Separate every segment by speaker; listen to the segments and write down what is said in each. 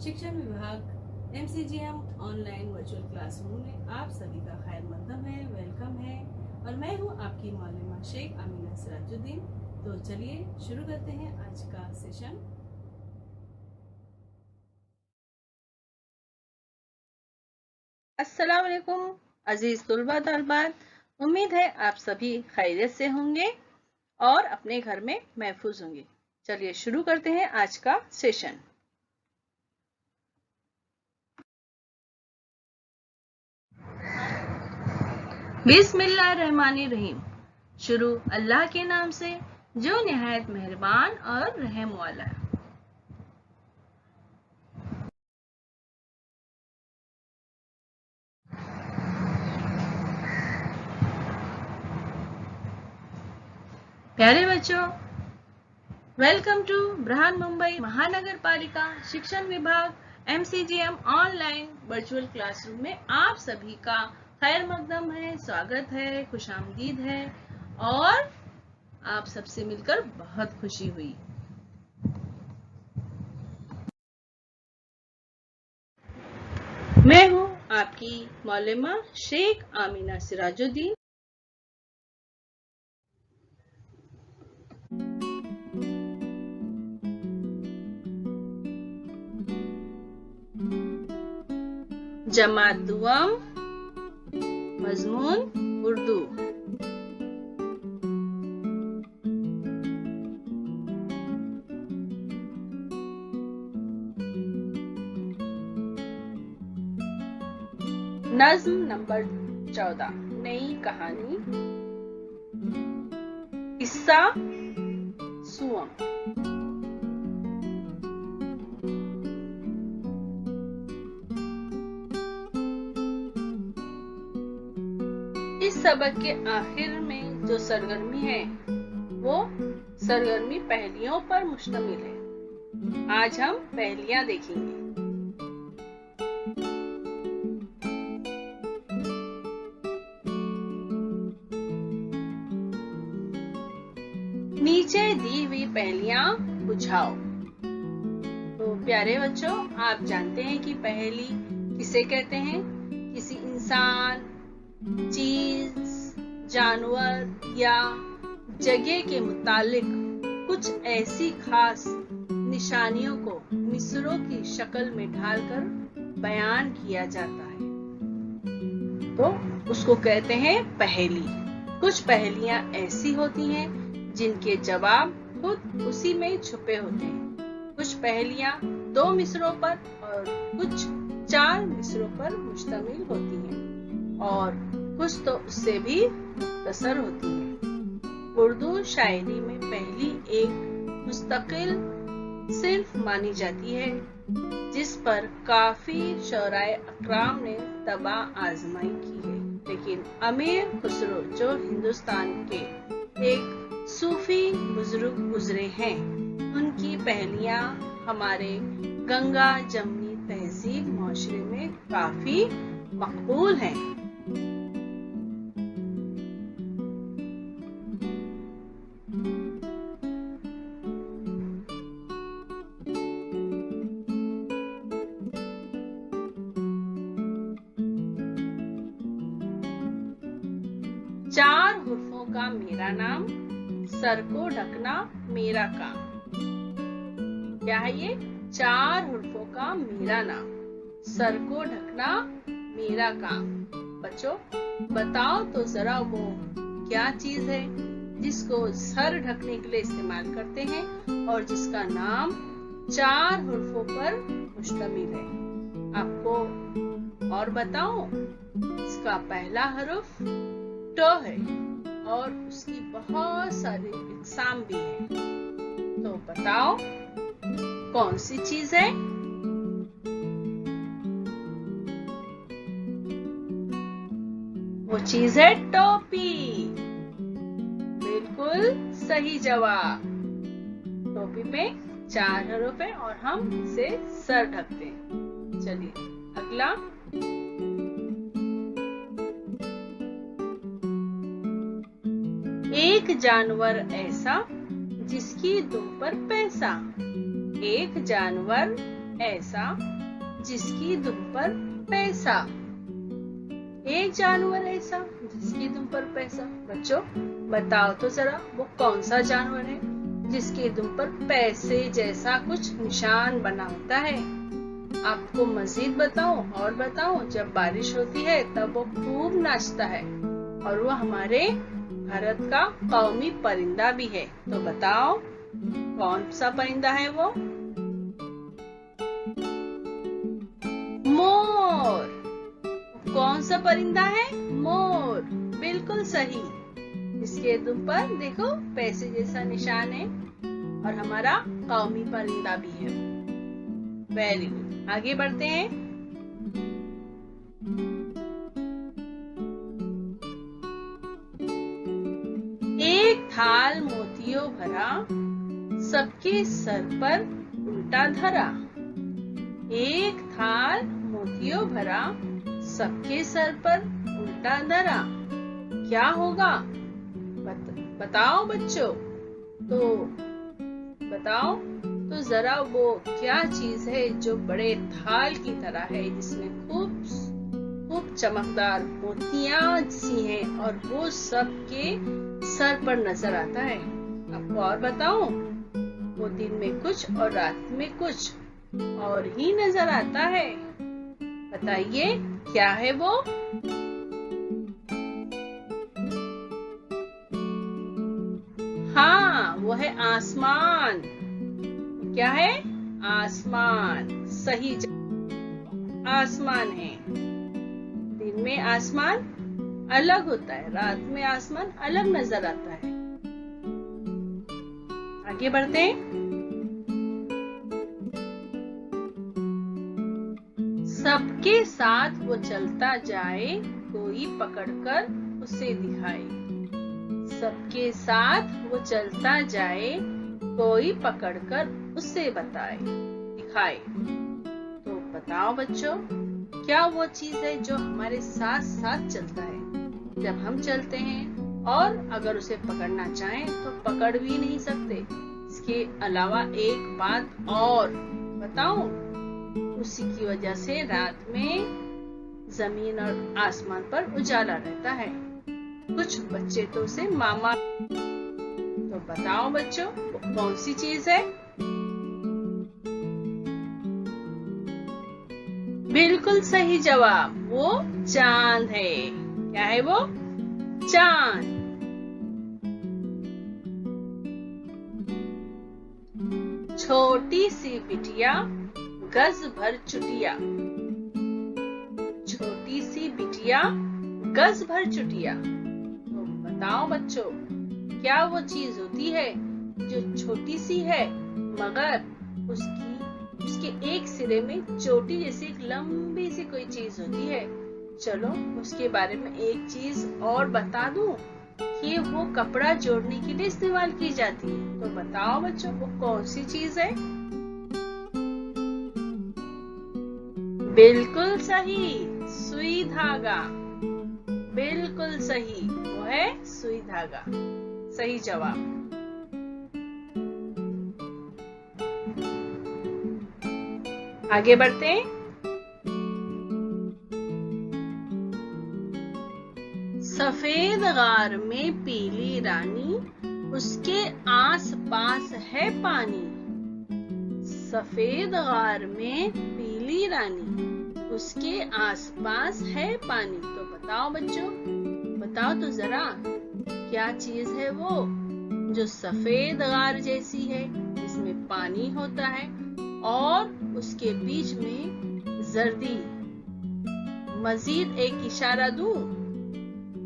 Speaker 1: शिक्षण विभाग MCGM online virtual classroom में आप सभी का खैर मकदम है, वेलकम है। और मैं हूं आपकी मौलमा शेख आमीना सिराजुद्दीन। तो चलिए शुरू करते हैं आज का सेशन। अस्सलाम वालेकुम अजीज तुलबा तलबात, उम्मीद है आप सभी खैरियत से होंगे और अपने घर में महफूज होंगे। चलिए शुरू करते हैं आज का सेशन। बिस्मिल्लाहिर्रहमानिर्रहीम। शुरू अल्लाह के नाम से जो निहायत मेहरबान और रहम वाला है। प्यारे बच्चों, वेलकम टू ब्रहान मुंबई महानगर पालिका शिक्षण विभाग MCGM ऑनलाइन वर्चुअल क्लासरूम में आप सभी का खैर मकदम है, स्वागत है, खुशामदीद है और आप सबसे मिलकर बहुत खुशी हुई। मैं हूं आपकी मौलमा शेख आमीना सिराजुद्दीन। जमात दुआम मजमून उर्दू। नज्म नंबर 14, नई कहानी, किस्सा सुअम। इस सबक के आखिर में जो सरगर्मी है वो सरगर्मी पहेलियों पर मुश्तमिल है। आज हम पहेलियां देखेंगे। नीचे दी हुई पहेलियां बुझाओ। तो प्यारे बच्चों, आप जानते हैं कि पहेली किसे कहते हैं? किसी इंसान, चीज, जानवर या जगह के मुतालिक कुछ ऐसी खास निशानियों को मिसरों की शक्ल में ढालकर बयान किया जाता है, तो उसको कहते हैं पहेली। कुछ पहेलियां ऐसी होती हैं जिनके जवाब खुद उसी में छुपे होते हैं। कुछ पहेलियां 2 मिसरों पर और कुछ 4 मिसरों पर मुश्तमिल होती हैं और कुछ तो उससे भी मुख्तसर होती है। उर्दू शायरी में पहली एक मुस्तकिल सिर्फ मानी जाती है जिस पर काफी शौराए अकराम ने तबा आजमाई की है, लेकिन अमीर खुसरो जो हिंदुस्तान के एक सूफी बुजुर्ग गुजरे हैं, उनकी पहेलियां हमारे गंगा जमनी तहजीब माशरे में काफी मकबूल हैं। चार हुर्फों का मेरा नाम, सर को ढकना मेरा काम। क्या है ये? 4 हुर्फों का मेरा नाम, सर को ढकना मेरा काम। बच्चों बताओ तो जरा वो क्या चीज है जिसको सर ढकने के लिए इस्तेमाल करते हैं और जिसका नाम 4 हुर्फों पर मुश्तमिल है? आपको और बताओ, इसका पहला हरुफ ट है और उसकी बहुत सारी इकसाम भी है। तो बताओ कौन सी चीज है? वो चीज है टोपी। बिल्कुल सही जवाब। टोपी पे 4 हरुफ है और हम इसे सर ढकते हैं। चलिए अगला। एक जानवर ऐसा जिसकी दुम पर पैसा। एक जानवर ऐसा जिसकी दुम पर पैसा। एक जानवर ऐसा जिसकी दुम पर पैसा। बच्चों बताओ तो जरा वो कौन सा जानवर है जिसकी दुम पर पैसे जैसा कुछ निशान बना होता है। आपको मजीद बताओ और बताओ, जब बारिश होती है तब वो खूब नाचता है और वो हमारे भारत का कौमी परिंदा भी है। तो बताओ कौन सा परिंदा है वो? मोर। कौन सा परिंदा है? मोर। बिल्कुल सही। इसके दुम पर देखो पैसे जैसा निशान है और हमारा कौमी परिंदा भी है। Very good. आगे बढ़ते हैं। एक थाल मोतियों भरा, सबके सर पर उल्टा धरा। एक थाल मोतियों भरा, सबके सर पर उल्टा धरा। क्या होगा? बताओ बच्चों। तो बताओ तो जरा वो क्या चीज है जो बड़े थाल की तरह है, जिसमें खूब चमकदार मोतियां सी हैं और वो सबके सर पर नजर आता है। आपको और बताओ, वो दिन में कुछ और रात में कुछ और ही नजर आता है। बताइए क्या है वो? हाँ, वो है आसमान। क्या है? आसमान। सही आसमान है। दिन में आसमान अलग होता है, रात में आसमान अलग नजर आता है। आगे बढ़ते हैं। सबके साथ वो चलता जाए, कोई पकड़कर उसे दिखाए। सबके साथ वो चलता जाए, कोई पकड़कर उसे बताए दिखाए। तो बताओ बच्चों, क्या वो चीज है जो हमारे साथ साथ चलता है जब हम चलते हैं, और अगर उसे पकड़ना चाहें तो पकड़ भी नहीं सकते। इसके अलावा एक बात और बताऊं, उसी की वजह से रात में जमीन और आसमान पर उजाला रहता है। कुछ बच्चे तो उसे मामा। तो बताओ बच्चों, वो कौन सी चीज है? बिल्कुल सही जवाब, वो चांद है। क्या है वो? चांद। छोटी सी बिटिया, गज भर चुटिया। छोटी सी बिटिया, गज भर चुटिया। तो बताओ बच्चों, क्या वो चीज होती है जो छोटी सी है मगर उसके एक सिरे में चोटी जैसी एक लंबी सी कोई चीज होती है। चलो उसके बारे में एक चीज और बता दूं कि वो कपड़ा जोड़ने के लिए इस्तेमाल की जाती है। तो बताओ बच्चों, वो कौन सी चीज है? बिल्कुल सही, सुई धागा। बिल्कुल सही, वो है सुई धागा। सही जवाब। आगे बढ़ते हैं। सफेद गार में पीली रानी, उसके आस पास है पानी। सफेद गार में पीली रानी, उसके आस पास है पानी। तो बताओ बच्चों, बताओ तो जरा, क्या चीज है वो जो सफेद गार जैसी है, जिसमें पानी होता है और उसके बीच में जर्दी। मजीद एक इशारा दूं,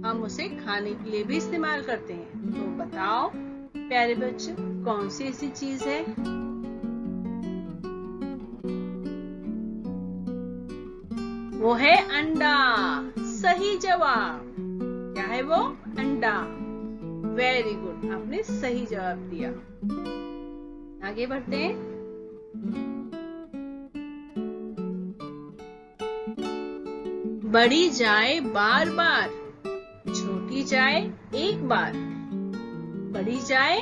Speaker 1: हम उसे खाने के लिए भी इस्तेमाल करते हैं। तो बताओ प्यारे बच्चों, कौन सी ऐसी चीज है? वो है अंडा। सही जवाब। क्या है वो? अंडा। वेरी गुड, आपने सही जवाब दिया। आगे बढ़ते हैं। बड़ी जाए बार बार, छोटी जाए एक बार। बड़ी जाए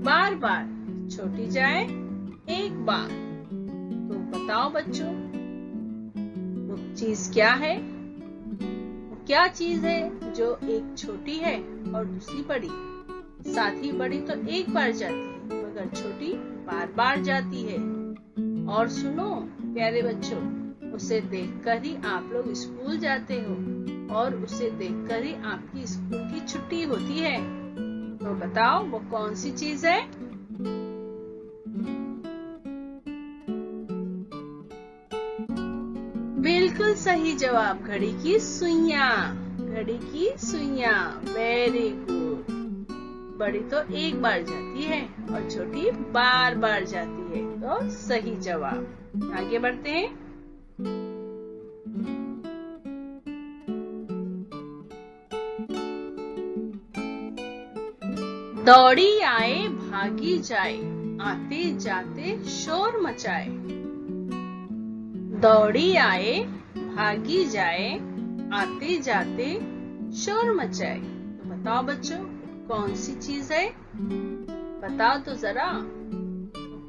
Speaker 1: बार बार, छोटी जाए एक बार। तो बताओ बच्चों, चीज क्या है? क्या चीज है जो एक छोटी है और दूसरी बड़ी? साथ ही बड़ी तो एक बार जाती है मगर छोटी बार बार जाती है। और सुनो प्यारे बच्चों, उसे देखकर ही आप लोग स्कूल जाते हो और उसे देखकर ही आपकी स्कूल की छुट्टी होती है। तो बताओ वो कौन सी चीज है? बिल्कुल सही जवाब, घड़ी की सुइयां। घड़ी की सुइयां, वेरी गुड। बड़ी तो एक बार जाती है और छोटी बार बार जाती है, तो सही जवाब। आगे बढ़ते हैं। दौड़ी आए भागी जाए, आते जाते शोर मचाए। दौड़ी आए भागी जाए, आते जाते शोर मचाए। तो बताओ बच्चों कौन सी चीज है? बताओ तो जरा,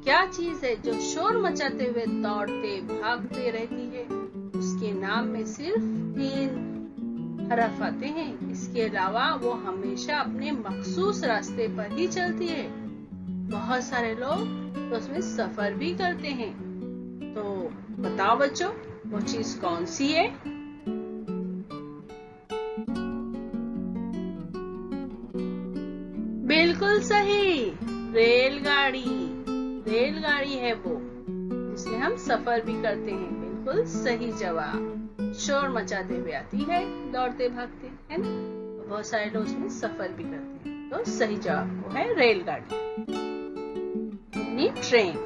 Speaker 1: क्या चीज है जो शोर मचाते हुए दौड़ते भागते रहती है? उसके नाम में सिर्फ 3 हरफ आते हैं। इसके अलावा वो हमेशा अपने मखसूस रास्ते पर ही चलती है। बहुत सारे लोग तो उसमें सफर भी करते हैं। तो बताओ बच्चों वो चीज कौन सी है? बिल्कुल सही, रेलगाड़ी। रेलगाड़ी है वो जिसमें हम सफर भी करते हैं। बिल्कुल सही जवाब। शोर मचाते हुए आती है, दौड़ते भागते, है ना? बहुत सारे लोग उसमें सफर भी करते हैं। तो सही जवाब वो है रेलगाड़ी, यानी ट्रेन।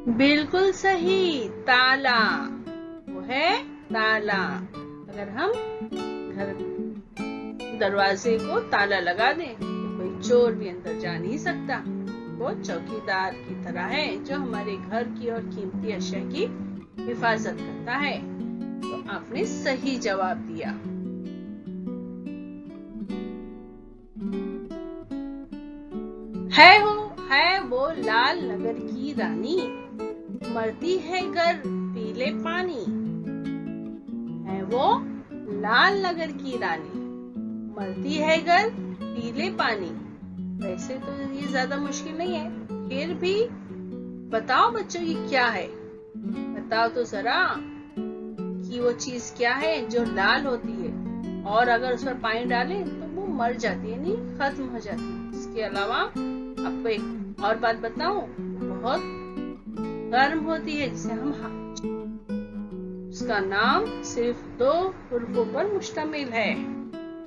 Speaker 1: बिल्कुल सही, ताला। वो है ताला। अगर हम घर दरवाजे को ताला लगा दें तो कोई चोर भी अंदर जा नहीं सकता। वो चौकीदार की तरह है जो हमारे घर की और कीमती अशिया की हिफाजत करता है। तो आपने सही जवाब दिया। है वो लाल नगर की रानी, मरती है गर पीले पानी। है वो लाल नगर की रानी, मरती है गर पीले पानी। वैसे तो ये ज्यादा मुश्किल नहीं है, फिर भी बताओ बच्चों ये क्या है? बताओ तो जरा कि वो चीज क्या है जो लाल होती है और अगर उस पर पानी डालें तो वो मर जाती है, नहीं खत्म हो जाती है। इसके अलावा आपको एक और बात बताऊं, बहुत गर्म होती है जिसे हम उसका नाम सिर्फ 2 हुर्फों पर मुश्तमिल है।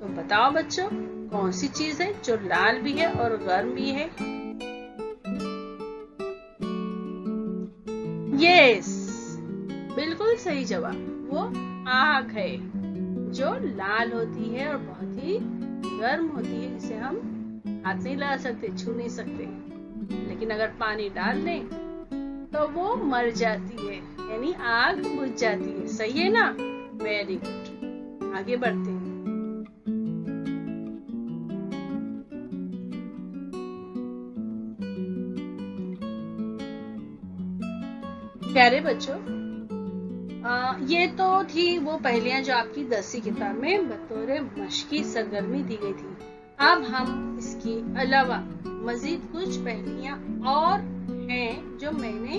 Speaker 1: तो बताओ बच्चों कौन सी चीज है जो लाल भी है और गर्म भी है? यस, बिल्कुल सही जवाब, वो आग है जो लाल होती है और बहुत ही गर्म होती है, जिसे हम हाथ नहीं लगा सकते, छू नहीं सकते। लेकिन अगर पानी डाल दें तो वो मर जाती है, यानी आग बुझ जाती है। सही है ना? Very good. आगे बढ़ते हैं। प्यारे बच्चों, ये तो थी वो पहेलियां जो आपकी 10वीं किताब में बतौर मश्की सरगर्मी दी गई थी। अब हम इसके अलावा मजीद कुछ पहेलियां और हैं जो मैंने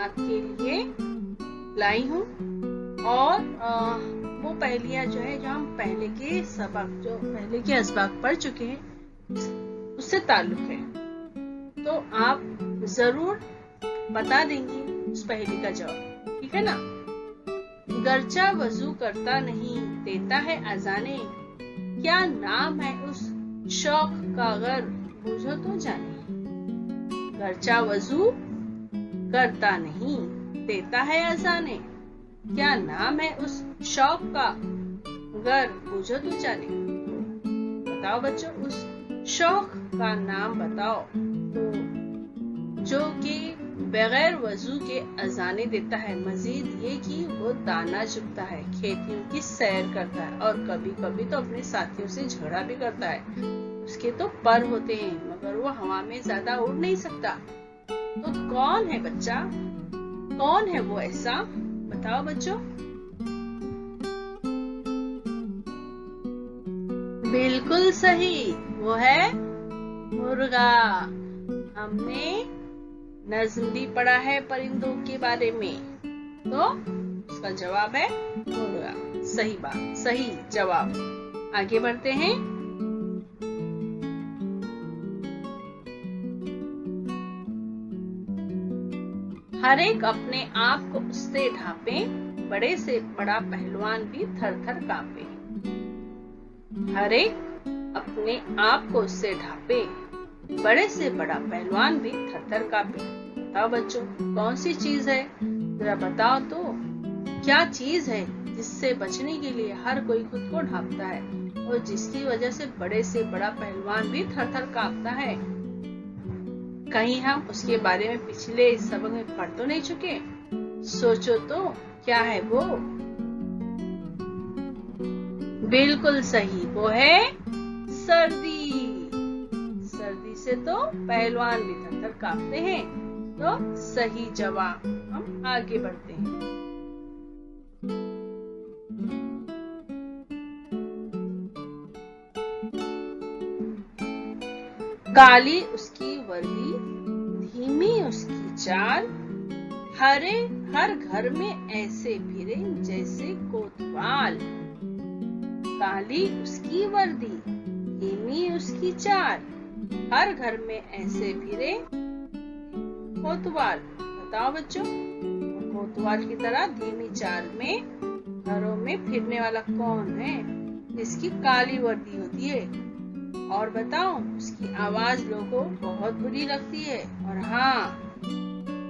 Speaker 1: आपके लिए लाई हूँ और वो पहेलियां जो है जो हम पहले के असबाक पढ़ चुके हैं उससे ताल्लुक है, तो आप जरूर बता देंगी उस पहेली का जवाब, ठीक है ना। गर्चा वजू करता नहीं, देता है अजाने, क्या नाम है उस शौक का गर, बूझो तो जाने। गर्चा वजू करता नहीं, देता है अजाने, क्या नाम है उस शौक का गर, बूझो तो जाने। बताओ बच्चों, उस शौक का नाम बताओ तो जो कि बगैर वजू के अजाने देता है। मजीद ये कि वो दाना चुगता है, खेतियों की सैर करता है और कभी कभी तो अपने साथियों से झगड़ा भी करता है। उसके तो पर होते हैं मगर वो हवा में ज्यादा उड़ नहीं सकता। तो कौन है बच्चा, कौन है वो ऐसा, बताओ बच्चों। बिल्कुल सही, वो है मुर्गा। हमने नज्म भी पढ़ा है परिंदों के बारे में, तो उसका जवाब है मुर्गा। सही बात, सही जवाब। आगे बढ़ते हैं। हर एक अपने आप को उससे ढांपे, बड़े से बड़ा पहलवान भी थर थर कांपे। हर एक अपने आप को उससे ढांपे, बड़े से बड़ा पहलवान भी थर थर कांपे। बताओ बच्चों, कौन सी चीज है, जरा बताओ तो। क्या चीज है जिससे बचने के लिए हर कोई खुद को ढांपता है और जिसकी वजह से बड़े से बड़ा पहलवान भी थर थर कांपता है। कहीं हम उसके बारे में पिछले सबक में पढ़ तो नहीं चुके? सोचो तो, क्या है वो? बिल्कुल सही, वो है सर्दी। सर्दी से तो पहलवान भी थर थर कांपते हैं, तो सही जवाब। हम आगे बढ़ते हैं। काली उसकी वर्दी, धीमी उसकी चाल, हर घर में ऐसे फिरे जैसे कोतवाल। काली उसकी वर्दी, धीमी उसकी चाल, हर घर में ऐसे फिरे कोतवाल। बताओ बच्चों, कोतवाल की तरह धीमी चाल में घरों में फिरने वाला कौन है जिसकी काली वर्दी होती है? और बताओ, उसकी आवाज लोगों को बहुत बुरी लगती है। और हाँ,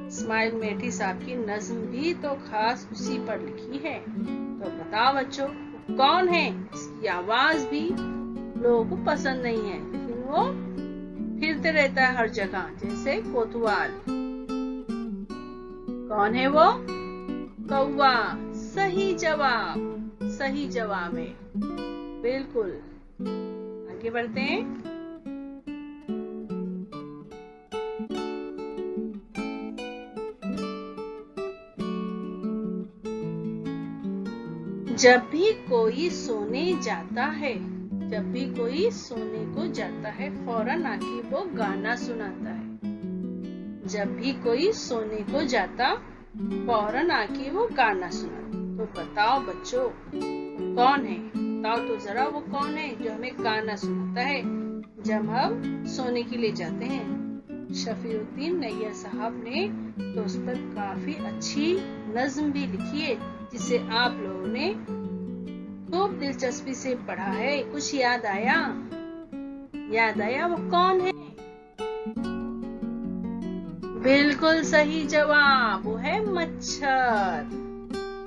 Speaker 1: इस्माइल मेठी साहब की नज्म भी तो खास उसी पर लिखी है। तो बताओ बच्चों, कौन है इसकी आवाज भी लोगों को पसंद नहीं है, लेकिन वो फिरते रहता है हर जगह जैसे कोतवाल। कौन है वो? कौवा। सही जवाब, सही जवाब है, बिल्कुल। आगे बढ़ते हैं। जब भी कोई सोने जाता है, जब भी कोई सोने को जाता है, फौरन आके वो गाना सुनाता है। जब भी कोई सोने को जाता, फौरन आके वो गाना सुनाता। तो बताओ बच्चों, कौन है? बताओ तो जरा, वो कौन है जो हमें गाना सुनाता है जब हम सोने के लिए जाते हैं? शफीउद्दीन नैयर साहब ने तो उस पर काफी अच्छी नज्म भी लिखी है, जिसे आप लोगों ने खूब दिलचस्पी से पढ़ा है। कुछ याद आया? याद आया वो कौन है? बिल्कुल सही जवाब, वो है मच्छर।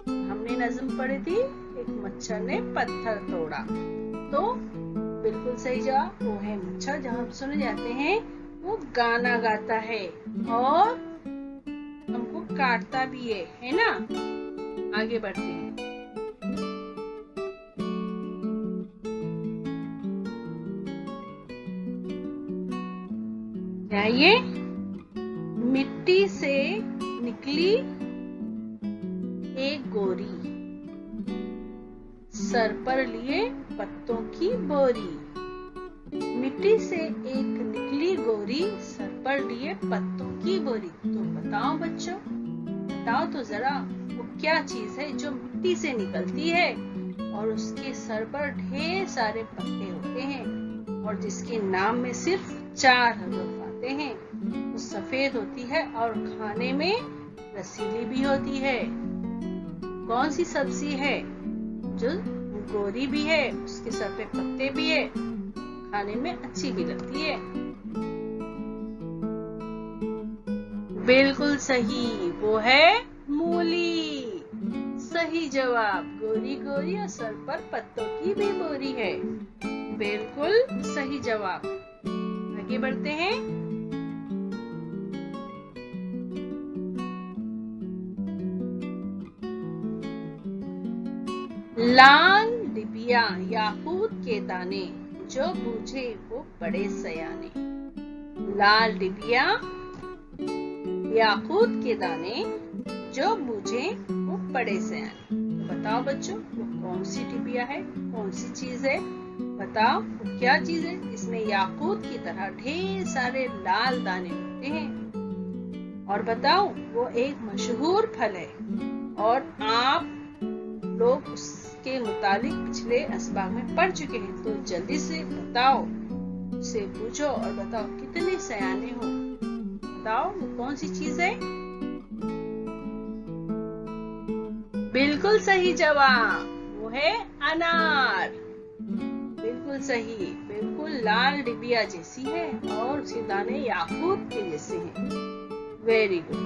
Speaker 1: हमने नज्म पढ़ी थी, एक मच्छर ने पत्थर तोड़ा। तो बिल्कुल सही जवाब वो है मच्छर। जब हम सोने जाते हैं वो गाना गाता है और हमको काटता भी है ना। आगे बढ़ते हैं। क्या ये? मिट्टी से निकली एक गोरी, सर पर लिए पत्तों की बोरी। मिट्टी से एक निकली गोरी, सर पर लिए पत्तों की बोरी। तो बताओ बच्चों, बताओ तो जरा, वो क्या चीज है जो मिट्टी से निकलती है और उसके सर पर ढेर सारे पत्ते होते हैं और जिसके नाम में सिर्फ 4 हर्फ आते हैं। वो सफेद होती है और खाने में रसीली भी होती है। कौन सी सब्जी है जो गोरी भी है, उसके सर पे पत्ते भी है, खाने में अच्छी भी लगती है? बिल्कुल सही, वो है मूली। सही जवाब, गोरी गोरी और सर पर पत्तों की भी बोरी है। बिल्कुल सही जवाब। आगे बढ़ते हैं। लाल डिबिया याकूत के दाने, जो बूझे वो बड़े सयाने। लाल डिबिया याकूत के दाने, जो बूझे वो बड़े सयाने। तो बताओ बच्चों, वो कौन सी डिबिया है, कौन सी चीज है? बताओ वो क्या चीज है इसमें याकूत की तरह ढेर सारे लाल दाने होते हैं? और बताओ वो एक मशहूर फल है और आप लोग उसके मुतालिक पिछले असबाग में पढ़ चुके हैं। तो जल्दी से बताओ, उसे पूछो और बताओ कितने सयाने हो। बताओ वो कौन सी चीज है? बिल्कुल सही जवाब, वो है अनार। बिल्कुल सही, बिल्कुल लाल डिबिया जैसी है और उसके दाने याकूत के जैसे हैं। वेरी गुड,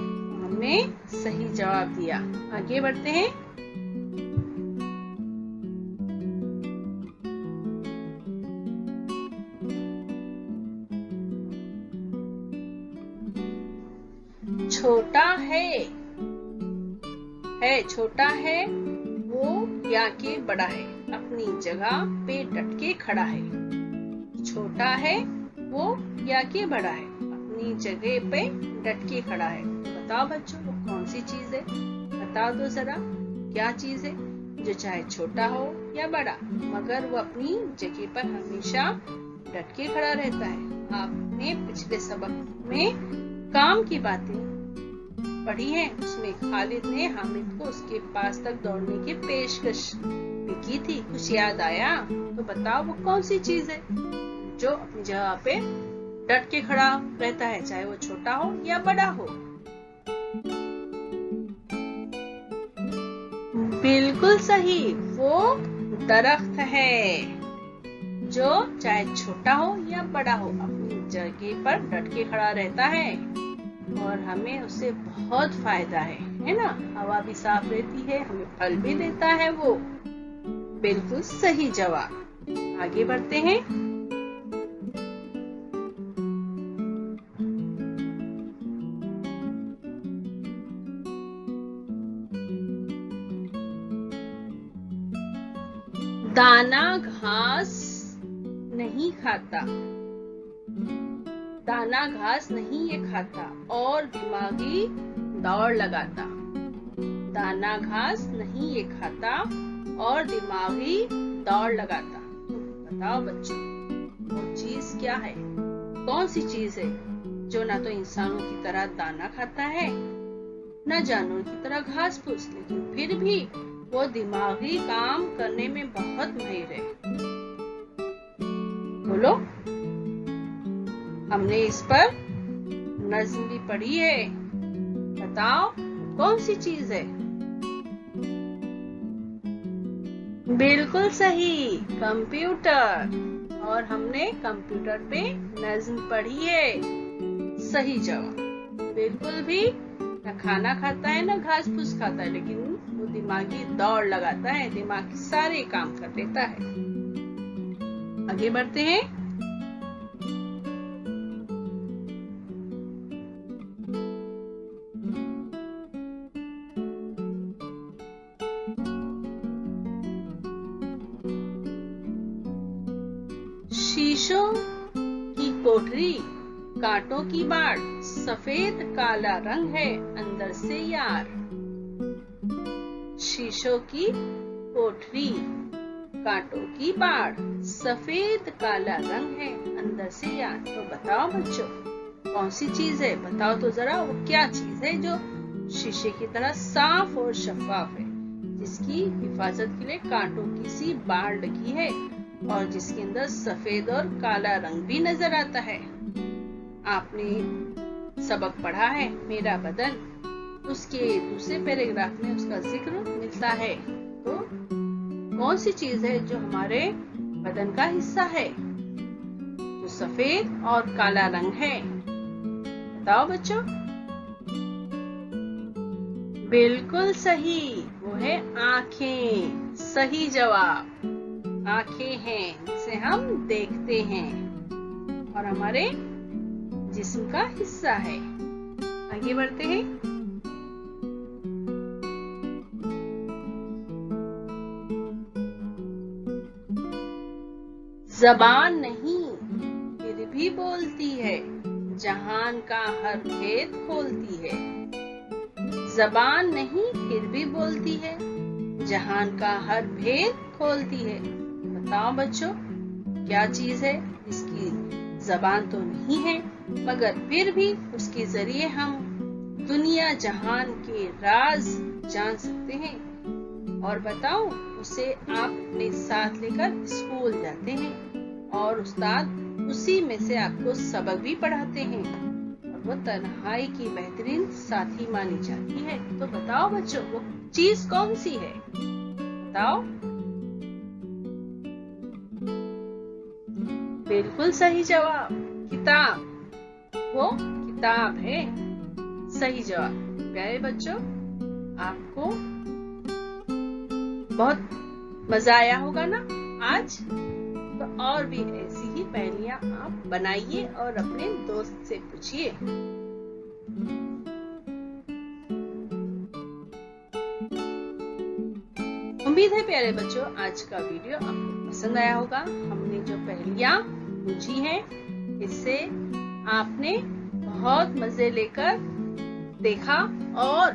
Speaker 1: हमने सही जवाब दिया। आगे बढ़ते हैं। छोटा है छोटा है वो या के बड़ा है, अपनी जगह पे डट के खड़ा है। छोटा है वो या के बड़ा है, अपनी जगह पे डट के खड़ा है। बताओ बच्चों वो कौन सी चीज है? बताओ तो जरा, क्या चीज है जो चाहे छोटा हो या बड़ा मगर वो अपनी जगह पर हमेशा डट के खड़ा रहता है? आपने पिछले सबक में काम की बातें पढ़ी है, उसमें खालिद ने हामिद को उसके पास तक दौड़ने की पेशकश भी की थी। कुछ याद आया? तो बताओ वो कौन सी चीज है जो अपनी जगह पे डट के खड़ा रहता है, चाहे वो छोटा हो या बड़ा हो? बिल्कुल सही, वो दरख्त है जो चाहे छोटा हो या बड़ा हो अपनी जगह पर डट के खड़ा रहता है और हमें उससे बहुत फायदा है ना? हवा भी साफ रहती है, हमें फल भी देता है वो। बिल्कुल सही जवाब। आगे बढ़ते हैं। दाना घास नहीं खाता, दाना घास नहीं ये खाता और दिमागी दौड़ लगाता। दाना घास नहीं ये खाता और दिमागी दौड़ लगाता। बताओ बच्चों वो चीज क्या है? कौन सी चीज है जो ना तो इंसानों की तरह दाना खाता है न जानवरों की तरह घास फूस, लेकिन फिर भी वो दिमागी काम करने में बहुत माहिर है? बोलो। हमने इस पर नज्म भी पढ़ी है। बताओ कौन सी चीज है? बिल्कुल सही, कंप्यूटर। और हमने कंप्यूटर पे नज्म पढ़ी है। सही जवाब। बिल्कुल भी न खाना खाता है न घास फूस खाता है, लेकिन वो दिमागी दौड़ लगाता है, दिमाग के सारे काम कर लेता है। आगे बढ़ते हैं। शीशों की कोठरी, कांटों की बाढ़, सफेद काला रंग है अंदर से यार। शीशों की कोठरी, कांटों की बाढ़, सफेद काला रंग है अंदर से यार। तो बताओ बच्चों कौन सी चीज है? बताओ तो जरा वो क्या चीज है जो शीशे की तरह साफ और शफाफ है, जिसकी हिफाजत के लिए कांटों की सी बाड़ लगी है और जिसके अंदर सफेद और काला रंग भी नजर आता है। आपने सबक पढ़ा है मेरा बदन, उसके दूसरे पैराग्राफ में उसका जिक्र मिलता है। तो कौन सी चीज है जो हमारे बदन का हिस्सा है, जो सफेद और काला रंग है? बताओ बच्चों। बिल्कुल सही, वो है आंखें। सही जवाब। आंखें हैं जिसे हम देखते हैं और हमारे जिस्म का हिस्सा है। आगे बढ़ते हैं। ज़बान नहीं फिर भी बोलती है, जहान का हर भेद खोलती है। ज़बान नहीं फिर भी बोलती है, जहान का हर भेद खोलती है। बताओ बच्चों, क्या चीज है जिसकी ज़बान तो नहीं है मगर फिर भी उसके जरिए हम दुनिया जहान के राज जान सकते हैं? और बताओ, उसे आप अपने साथ लेकर स्कूल जाते हैं और उस्ताद उसी में से आपको सबक भी पढ़ाते हैं और वो तन्हाई की बेहतरीन साथी मानी जाती है। तो बताओ बच्चों, वो चीज कौन सी है? बताओ। बिल्कुल सही जवाब, किताब। वो किताब है। सही जवाब। प्यारे बच्चों, आपको बहुत मजा आया होगा ना आज? तो और भी ऐसी ही पहेलियां आप बनाइए और अपने दोस्त से पूछिए। उम्मीद है प्यारे बच्चों, आज का वीडियो आपको पसंद आया होगा। हमने जो पहेलियां पूछी हैं, इससे आपने बहुत मजे लेकर देखा और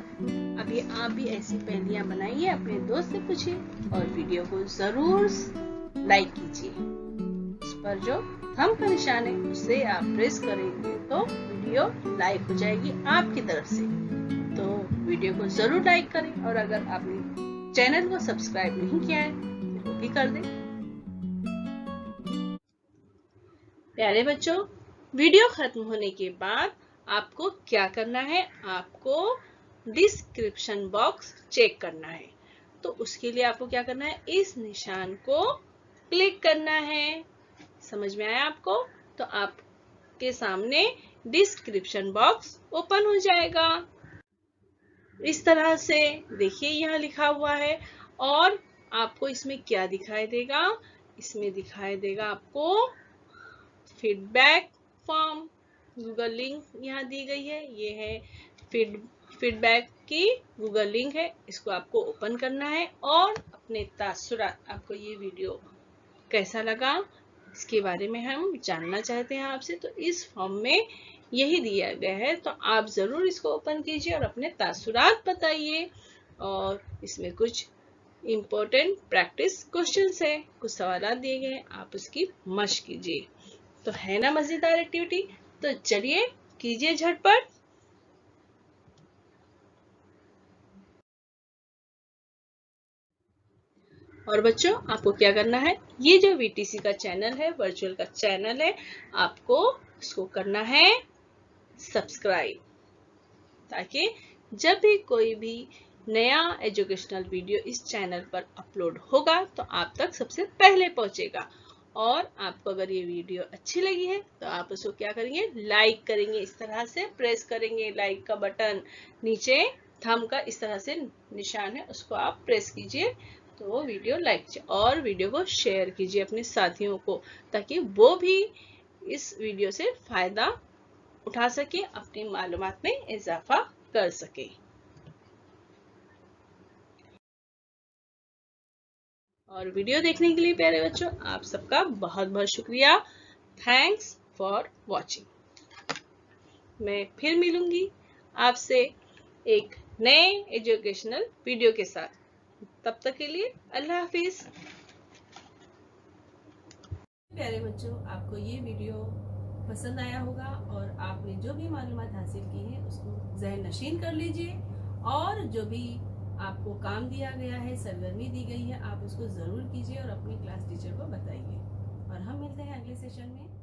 Speaker 1: अभी आप भी ऐसी पहेलियां बनाइए, अपने दोस्त से पूछिए और वीडियो को जरूर लाइक कीजिए। इस पर जो थंब का निशान है उसे आप प्रेस करेंगे तो वीडियो लाइक हो जाएगी आपकी तरफ से। तो वीडियो को जरूर लाइक करें और अगर आपने चैनल को सब्सक्राइब नहीं किया है तो वो भी कर दें। प्यारे बच्चों, वीडियो खत्म होने के बाद आपको क्या करना है? आपको डिस्क्रिप्शन बॉक्स चेक करना है। तो उसके लिए आपको क्या करना है? इस निशान को क्लिक करना है। समझ में आया आपको? तो आपके सामने डिस्क्रिप्शन बॉक्स ओपन हो जाएगा। इस तरह से देखिए, यहाँ लिखा हुआ है और आपको इसमें क्या दिखाई देगा? इसमें दिखाई देगा आपको फीडबैक फॉर्म। गूगल लिंक यहाँ दी गई है। ये है फीडबैक की गूगल लिंक है। इसको आपको ओपन करना है और अपने तासुरात, आपको ये वीडियो कैसा लगा इसके बारे में हम जानना चाहते हैं आपसे। तो इस फॉर्म में यही दिया गया है, तो आप जरूर इसको ओपन कीजिए और अपने तासुरात बताइए। और इसमें कुछ इम्पोर्टेंट प्रैक्टिस क्वेश्चंस है, कुछ सवाल दिए गए हैं, आप उसकी मशक कीजिए। तो है ना मजेदार एक्टिविटी? तो चलिए कीजिए झटपट। और बच्चों, आपको क्या करना है? ये जो वीटीसी का चैनल है, वर्चुअल का चैनल है, आपको इसको करना है सब्सक्राइब, ताकि जब भी कोई भी नया एजुकेशनल वीडियो इस चैनल पर अपलोड होगा तो आप तक सबसे पहले पहुंचेगा। और आपको अगर ये वीडियो अच्छी लगी है तो आप उसको क्या करेंगे? लाइक करेंगे। इस तरह से प्रेस करेंगे लाइक का बटन। नीचे थंब का इस तरह से निशान है, उसको आप प्रेस कीजिए तो वो वीडियो लाइक कीजिए और वीडियो को शेयर कीजिए अपने साथियों को, ताकि वो भी इस वीडियो से फायदा उठा सके, अपनी मालूमात में इजाफा कर सके। और वीडियो देखने के लिए प्यारे बच्चों, आप सबका बहुत बहुत शुक्रिया। Thanks for watching. मैं फिर मिलूंगी आपसे एक नए एजुकेशनल वीडियो के साथ। तब तक के लिए अल्लाह हाफिज। प्यारे बच्चों, आपको ये वीडियो पसंद आया होगा और आपने जो भी मालूमात हासिल की है उसको ज़हन नशीन कर लीजिए और जो भी
Speaker 2: आपको काम दिया गया है, सरगर्मी दी गई है, आप उसको ज़रूर कीजिए और अपनी क्लास टीचर को बताइए। और हम मिलते हैं अगले सेशन में।